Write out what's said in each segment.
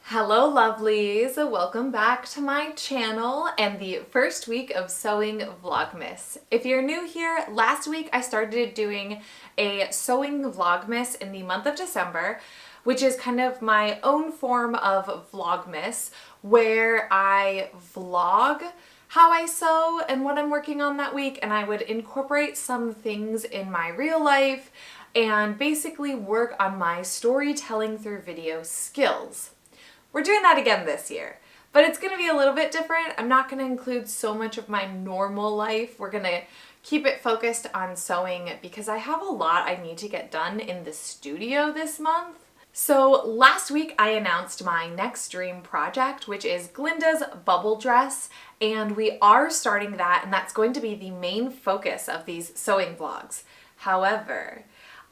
Hello lovelies, welcome back to my channel and the first week of sewing Vlogmas. If you're new here, last week I started doing a sewing Vlogmas in the month of December, which is kind of my own form of Vlogmas where I vlog how I sew and what I'm working on that week, and I would incorporate some things in my real life and basically work on my storytelling through video skills. We're doing that again this year, but it's going to be a little bit different. I'm not going to include so much of my normal life. We're going to keep it focused on sewing because I have a lot I need to get done in the studio this month. So last week I announced my next dream project, which is Glinda's bubble dress, and we are starting that, and that's going to be the main focus of these sewing vlogs. However,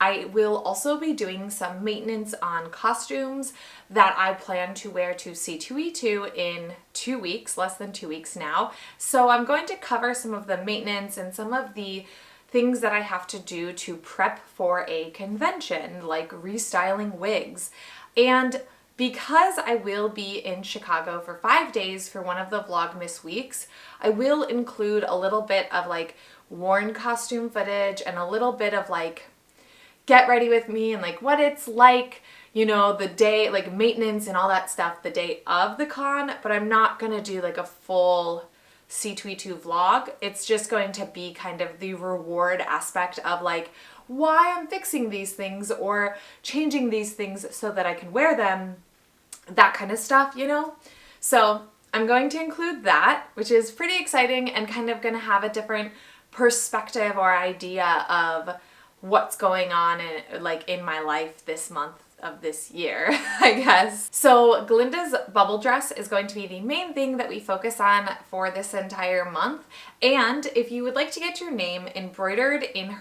I will also be doing some maintenance on costumes that I plan to wear to C2E2 in 2 weeks, less than 2 weeks now. So I'm going to cover some of the maintenance and some of the things that I have to do to prep for a convention, like restyling wigs. And because I will be in Chicago for 5 days for one of the Vlogmas weeks, I will include a little bit of like worn costume footage and a little bit of like get ready with me and like what it's like, you know, the day, like maintenance and all that stuff the day of the con, but I'm not gonna do like a full C2E2 vlog. It's just going to be kind of the reward aspect of like why I'm fixing these things or changing these things so that I can wear them, that kind of stuff, you know? So I'm going to include that, which is pretty exciting and kind of gonna have a different perspective or idea of what's going on in my life this month of this year, I guess. So Glinda's bubble dress is going to be the main thing that we focus on for this entire month. And if you would like to get your name embroidered in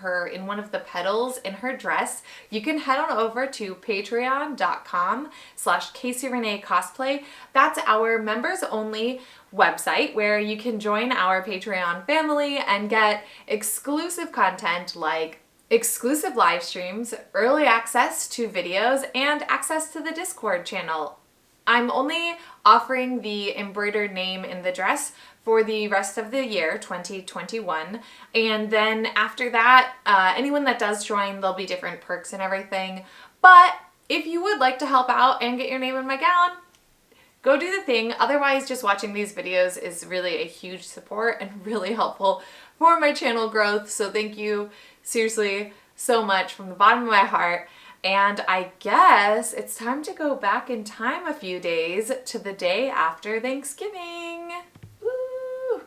one of the petals in her dress, you can head on over to patreon.com/CaseyReneeCosplay. That's our members only website where you can join our Patreon family and get exclusive content like exclusive live streams, early access to videos, and access to the Discord channel. I'm only offering the embroidered name in the dress for the rest of the year, 2021. And then after that, anyone that does join, there'll be different perks and everything. But if you would like to help out and get your name in my gown, go do the thing. Otherwise, just watching these videos is really a huge support and really helpful for my channel growth. So thank you seriously so much from the bottom of my heart. And I guess it's time to go back in time a few days to the day after Thanksgiving. Woo!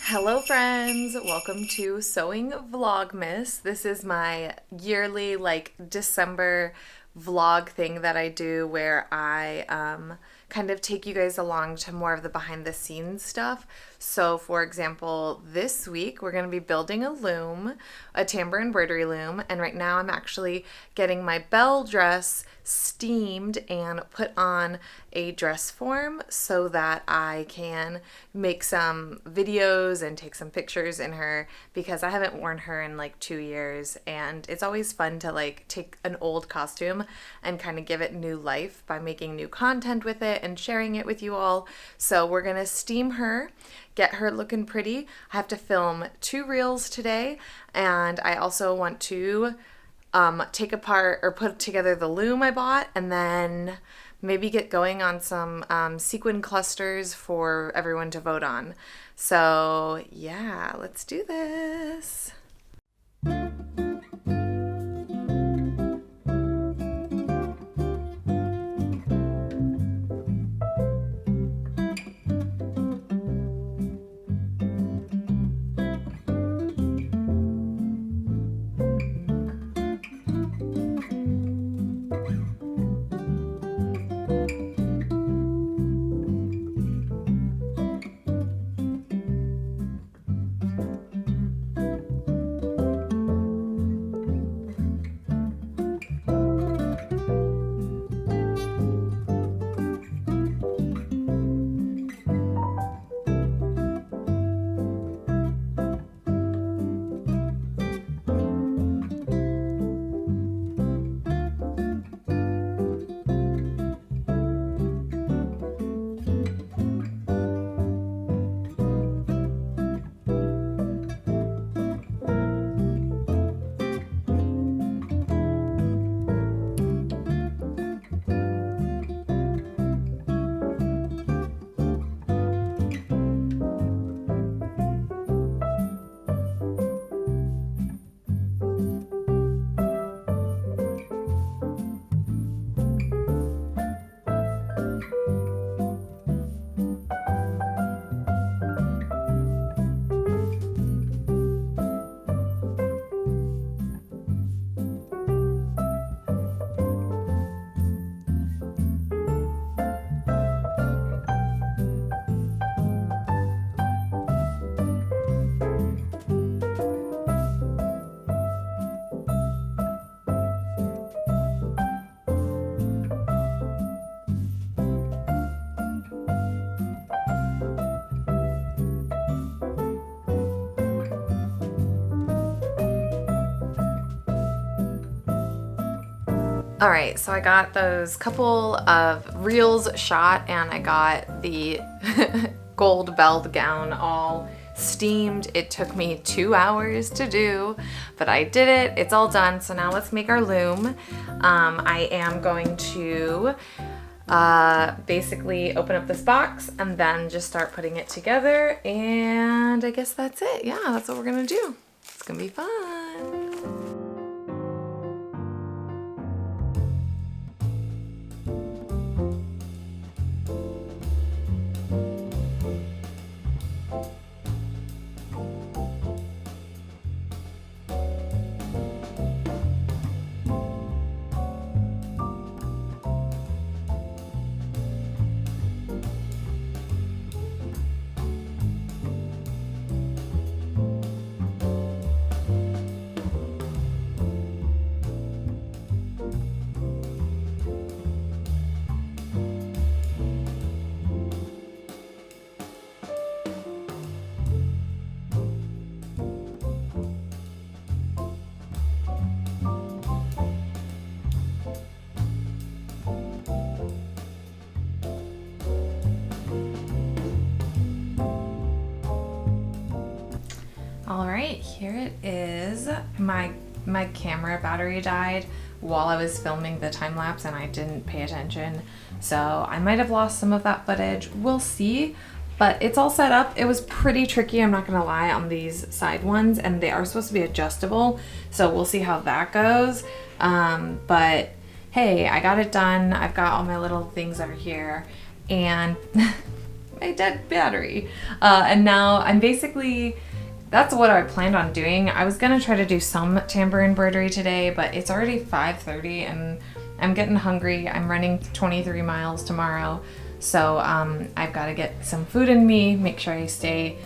Hello friends, welcome to Sewing Vlogmas. This is my yearly like December vlog thing that I do where I kind of take you guys along to more of the behind the scenes stuff. So for example, this week we're going to be building a loom, a tambour embroidery loom, and right now I'm actually getting my belle dress steamed and put on a dress form so that I can make some videos and take some pictures in her because I haven't worn her in like 2 years, and it's always fun to like take an old costume and kind of give it new life by making new content with it and sharing it with you all. So we're gonna steam her, get her looking pretty. I have to film 2 reels today, and I also want to take apart or put together the loom I bought, and then maybe get going on some sequin clusters for everyone to vote on. So yeah, let's do this. All right, so I got those couple of reels shot and I got the gold belled gown all steamed. It took me 2 hours to do, but I did it. It's all done. So now let's make our loom. I am going to basically open up this box and then just start putting it together. And I guess that's it. Yeah, that's what we're gonna do. It's gonna be fun. All right, here it is. My camera battery died while I was filming the time lapse and I didn't pay attention. So I might have lost some of that footage. We'll see, but it's all set up. It was pretty tricky, I'm not gonna lie, on these side ones, and they are supposed to be adjustable. So we'll see how that goes. But hey, I got it done. I've got all my little things over here and my dead battery. And now I'm basically, that's what I planned on doing. I was gonna try to do some tambour embroidery today, but it's already 5:30 and I'm getting hungry. I'm running 23 miles tomorrow. So I've gotta get some food in me, make sure I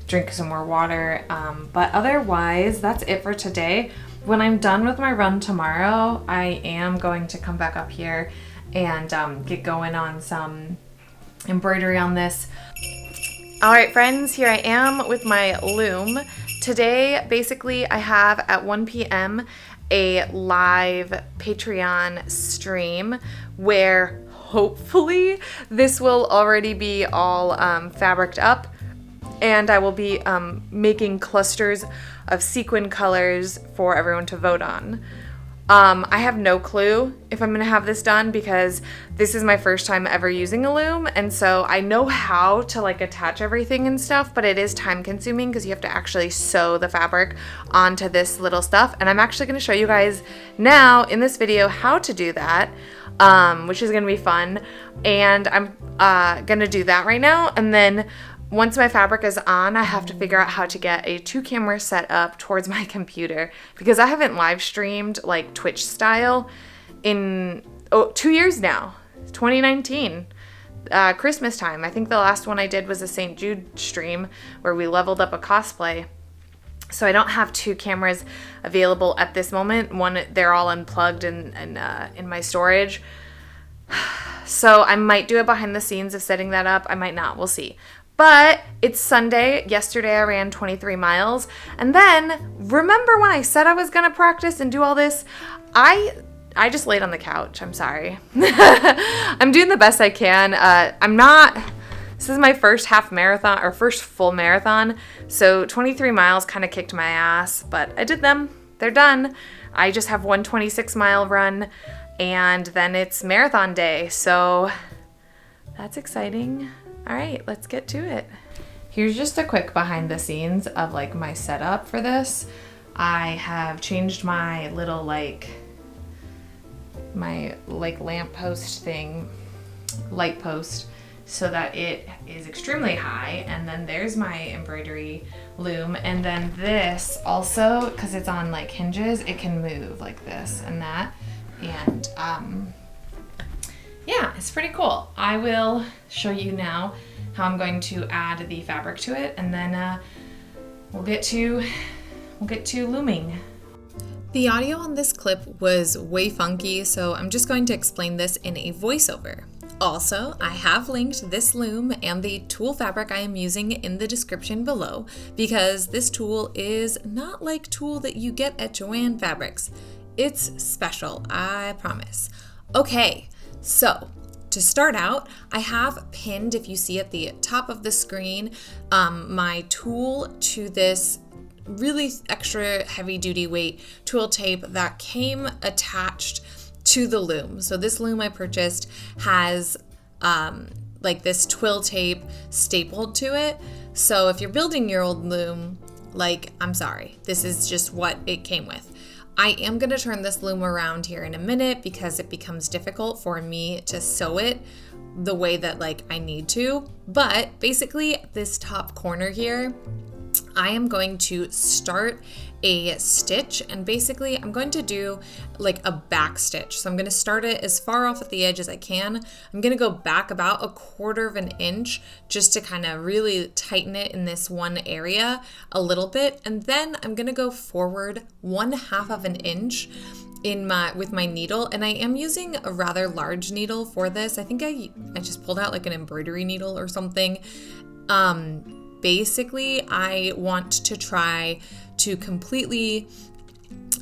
drink some more water. But otherwise, that's it for today. When I'm done with my run tomorrow, I am going to come back up here and get going on some embroidery on this. All right, friends, here I am with my loom. Today, basically, I have at 1 p.m. a live Patreon stream where hopefully this will already be all fabriced up, and I will be making clusters of sequin colors for everyone to vote on. I have no clue if I'm gonna have this done because this is my first time ever using a loom, and so I know how to like attach everything and stuff, but it is time consuming because you have to actually sew the fabric onto this little stuff, and I'm actually gonna show you guys now in this video how to do that, which is gonna be fun, and I'm gonna do that right now, and then once my fabric is on, I have to figure out how to get a 2-camera set up towards my computer because I haven't live streamed like Twitch style in 2 years now, 2019, Christmas time. I think the last one I did was a St. Jude stream where we leveled up a cosplay. So I don't have 2 cameras available at this moment. One, they're all unplugged in my storage. So I might do it behind the scenes of setting that up. I might not, we'll see. But it's Sunday. Yesterday I ran 23 miles. And then, remember when I said I was gonna practice and do all this? I just laid on the couch. I'm sorry. I'm doing the best I can. This is my first half marathon, or first full marathon. So 23 miles kind of kicked my ass, but I did them. They're done. I just have one 26-mile run, and then it's marathon day. So that's exciting. All right, let's get to it. Here's just a quick behind the scenes of like my setup for this. I have changed my little my lamp post thing, light post, so that it is extremely high. And then there's my embroidery loom. And then this also, because it's on like hinges, it can move like this and that. And yeah, it's pretty cool. I will show you now how I'm going to add the fabric to it, and then we'll get to looming. The audio on this clip was way funky, so I'm just going to explain this in a voiceover. Also, I have linked this loom and the tulle fabric I am using in the description below because this tulle is not like tulle that you get at Joann Fabrics. It's special, I promise. Okay, so to start out, I have pinned, if you see at the top of the screen, my tool to this really extra heavy duty weight tool tape that came attached to the loom. So this loom I purchased has like this twill tape stapled to it. So if you're building your old loom, like, I'm sorry, this is just what it came with. I am going to turn this loom around here in a minute because it becomes difficult for me to sew it the way that like I need to. But basically this top corner here, I am going to start a stitch, and basically I'm going to do like a back stitch. So I'm going to start it as far off at the edge as I can. I'm going to go back about 1/4 of an inch just to kind of really tighten it in this one area a little bit. And then I'm going to go forward 1/2 of an inch with my needle, and I am using a rather large needle for this. I think I just pulled out like an embroidery needle or something. Basically, I want to try to completely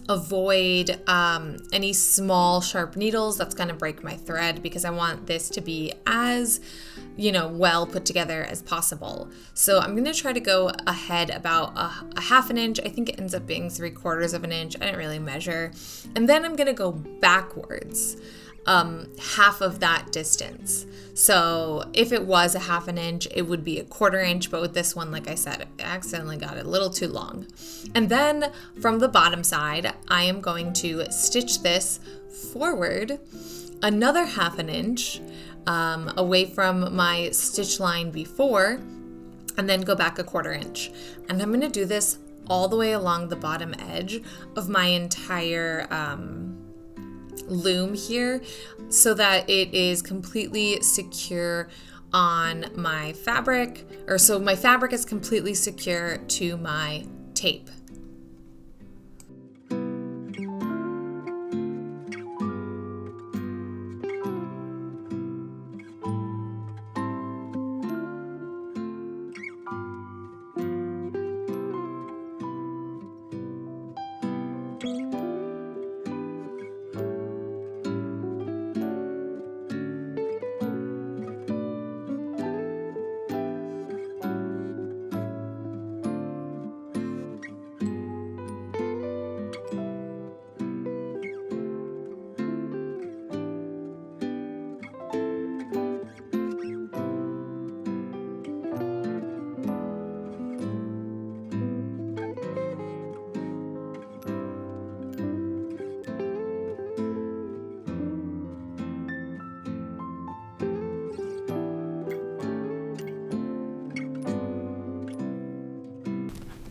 avoid any small sharp needles that's going to break my thread, because I want this to be as, well put together as possible. So I'm going to try to go ahead about a 1/2 an inch. I think it ends up being 3/4 of an inch. I didn't really measure. And then I'm going to go backwards 1/2 of that distance. So if it was a 1/2 an inch, it would be 1/4 inch, but with this one, like I said, I accidentally got it a little too long. And then from the bottom side, I am going to stitch this forward another 1/2 an inch away from my stitch line before, and then go back 1/4 inch. And I'm going to do this all the way along the bottom edge of my entire loom here, so that it is completely secure on my fabric, or so my fabric is completely secure to my tape.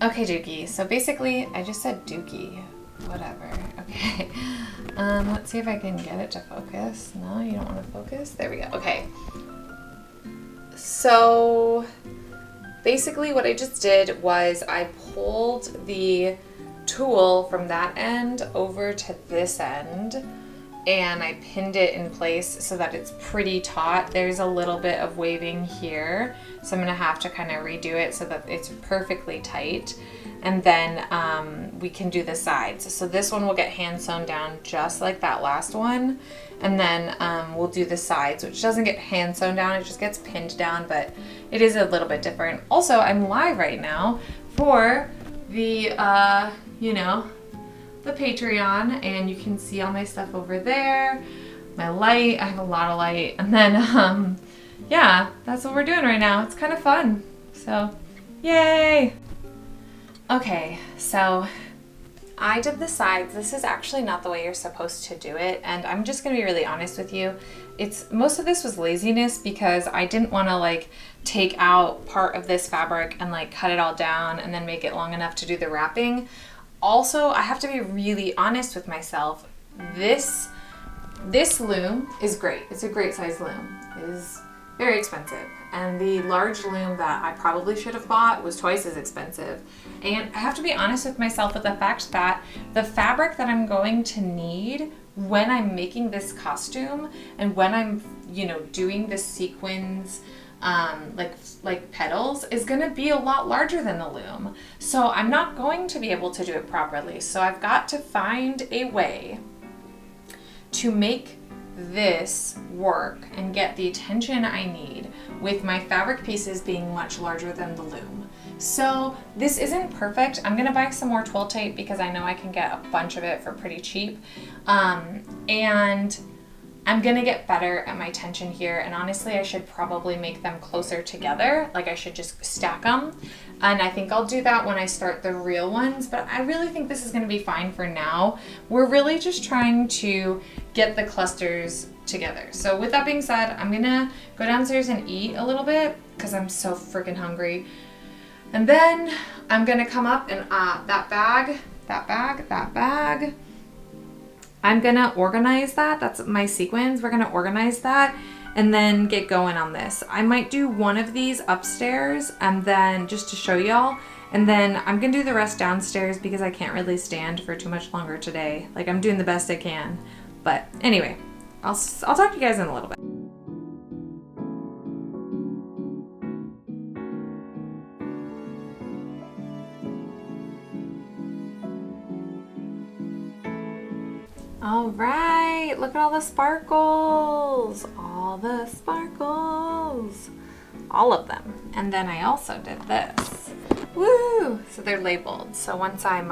Okay, Dookie. So basically, I just said Dookie. Whatever. Okay. Let's see if I can get it to focus. No, you don't want to focus? There we go. Okay. So basically what I just did was I pulled the tool from that end over to this end, and I pinned it in place so that it's pretty taut. There's a little bit of waving here, so I'm gonna have to kind of redo it so that it's perfectly tight. And then we can do the sides. So this one will get hand sewn down just like that last one. And then we'll do the sides, which doesn't get hand sewn down, it just gets pinned down, but it is a little bit different. Also, I'm live right now for the, the Patreon, and you can see all my stuff over there. My light, I have a lot of light. And then, yeah, that's what we're doing right now. It's kind of fun. So, yay! Okay, so I did the sides. This is actually not the way you're supposed to do it, and I'm just gonna be really honest with you. Most of this was laziness because I didn't want to like take out part of this fabric and like cut it all down and then make it long enough to do the wrapping. Also, I have to be really honest with myself. This loom is great. It's a great size loom. It is very expensive. And the large loom that I probably should have bought was twice as expensive. And I have to be honest with myself with the fact that the fabric that I'm going to need when I'm making this costume and when I'm, doing the sequins like petals is gonna be a lot larger than the loom. So I'm not going to be able to do it properly. So I've got to find a way to make this work and get the attention I need with my fabric pieces being much larger than the loom. So this isn't perfect. I'm gonna buy some more twill tape because I know I can get a bunch of it for pretty cheap. And I'm gonna get better at my tension here, and honestly I should probably make them closer together. Like I should just stack them, and I think I'll do that when I start the real ones, but I really think this is gonna be fine for now. We're really just trying to get the clusters together. So with that being said, I'm gonna go downstairs and eat a little bit because I'm so freaking hungry. And then I'm gonna come up and that bag, I'm gonna organize that. That's my sequins. We're gonna organize that and then get going on this. I might do one of these upstairs and then just to show y'all, and then I'm gonna do the rest downstairs because I can't really stand for too much longer today. Like I'm doing the best I can. But anyway, I'll talk to you guys in a little bit. All right, look at all the sparkles, all the sparkles, all of them. And then I also did this, woo! So they're labeled. So once I'm,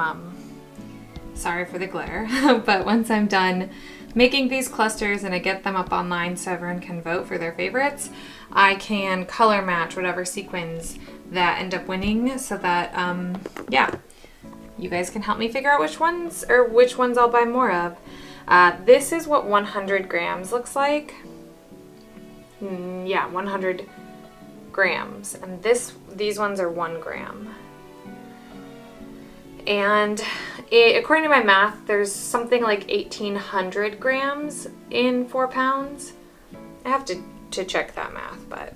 sorry for the glare, but once I'm done making these clusters and I get them up online so everyone can vote for their favorites, I can color match whatever sequins that end up winning so that, yeah, you guys can help me figure out which ones I'll buy more of. This is what 100 grams looks like. Yeah, 100 grams. And these ones are 1 gram. And according to my math, there's something like 1,800 grams in 4 pounds. I have to check that math, but...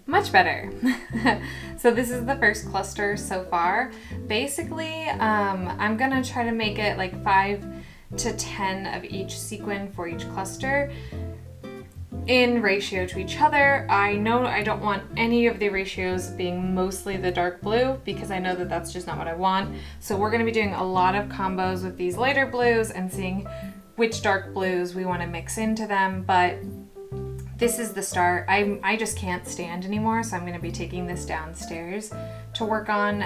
Much better. So this is the first cluster so far. Basically, I'm gonna try to make it like 5 to 10 of each sequin for each cluster in ratio to each other. I know I don't want any of the ratios being mostly the dark blue because I know that that's just not what I want. So we're gonna be doing a lot of combos with these lighter blues and seeing which dark blues we wanna mix into them, but this is the start. I just can't stand anymore, so I'm gonna be taking this downstairs to work on.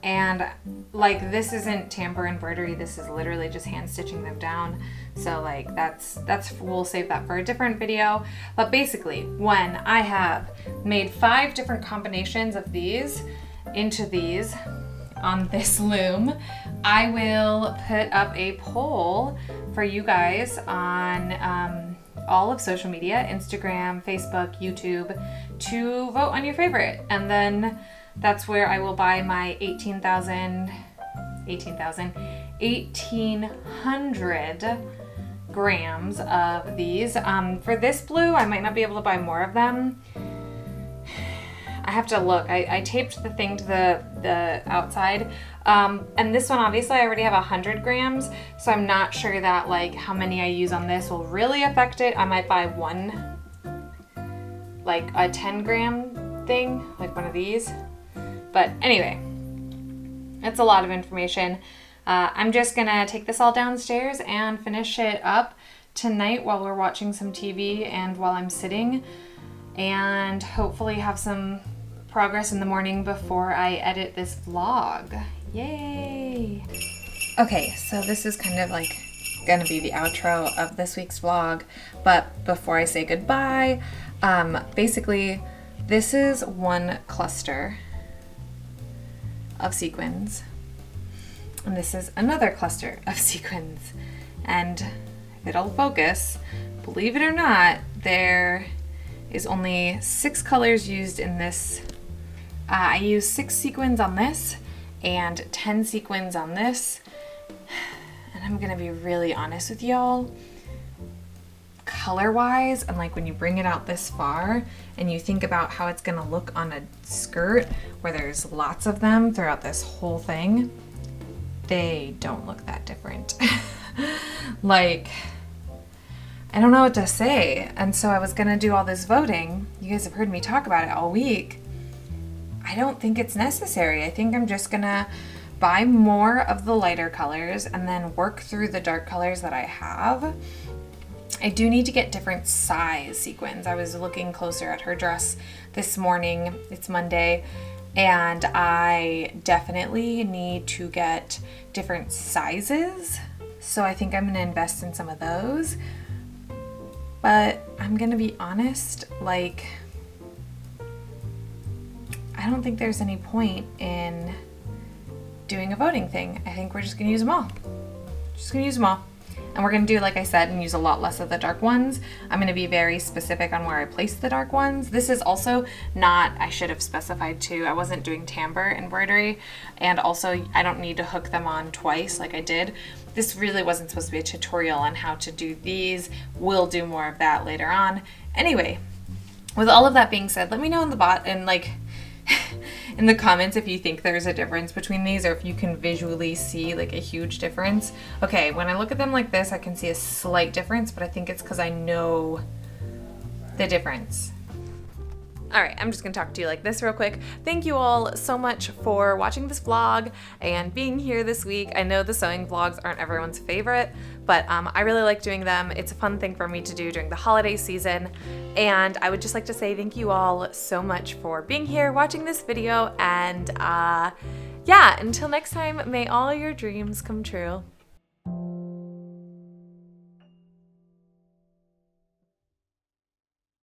And like this isn't tamper embroidery, this is literally just hand stitching them down. So like that's we'll save that for a different video. But basically, when I have made 5 different combinations of these into these on this loom, I will put up a poll for you guys on all of social media, Instagram, Facebook, YouTube, to vote on your favorite. And then that's where I will buy my 1,800 grams of these. For this blue, I might not be able to buy more of them. I have to look. I taped the thing to the outside. And this one, obviously, I already have 100 grams, so I'm not sure that like how many I use on this will really affect it. I might buy one, like a 10 gram thing, like one of these. But anyway, it's a lot of information. I'm just gonna take this all downstairs and finish it up tonight while we're watching some TV and while I'm sitting, and hopefully have some progress in the morning before I edit this vlog. Yay! Okay, so this is kind of like gonna be the outro of this week's vlog, but before I say goodbye, basically this is one cluster of sequins, and this is another cluster of sequins, and if it'll focus, believe it or not, there is only 6 colors used in this. I use 6 sequins on this and 10 sequins on this. And I'm gonna be really honest with y'all, color-wise, and like when you bring it out this far and you think about how it's gonna look on a skirt where there's lots of them throughout this whole thing, they don't look that different. Like, I don't know what to say. And so I was gonna do all this voting. You guys have heard me talk about it all week. I don't think it's necessary. I think I'm just gonna buy more of the lighter colors and then work through the dark colors that I have. I do need to get different size sequins. I was looking closer at her dress this morning. It's Monday, and I definitely need to get different sizes. So I think I'm gonna invest in some of those. But I'm gonna be honest, like, I don't think there's any point in doing a voting thing. I think we're just gonna use them all. Just gonna use them all. And we're gonna do, like I said, and use a lot less of the dark ones. I'm gonna be very specific on where I place the dark ones. This is also not, I should have specified too, I wasn't doing timbre embroidery, and also I don't need to hook them on twice like I did. This really wasn't supposed to be a tutorial on how to do these. We'll do more of that later on. Anyway, with all of that being said, let me know in the comments if you think there's a difference between these, or if you can visually see like a huge difference. Okay, when I look at them like this, I can see a slight difference, but I think it's because I know the difference. All right, I'm just gonna talk to you like this real quick. Thank you all so much for watching this vlog and being here this week. I know the sewing vlogs aren't everyone's favorite, but I really like doing them. It's a fun thing for me to do during the holiday season. And I would just like to say thank you all so much for being here, watching this video, and yeah, until next time, may all your dreams come true.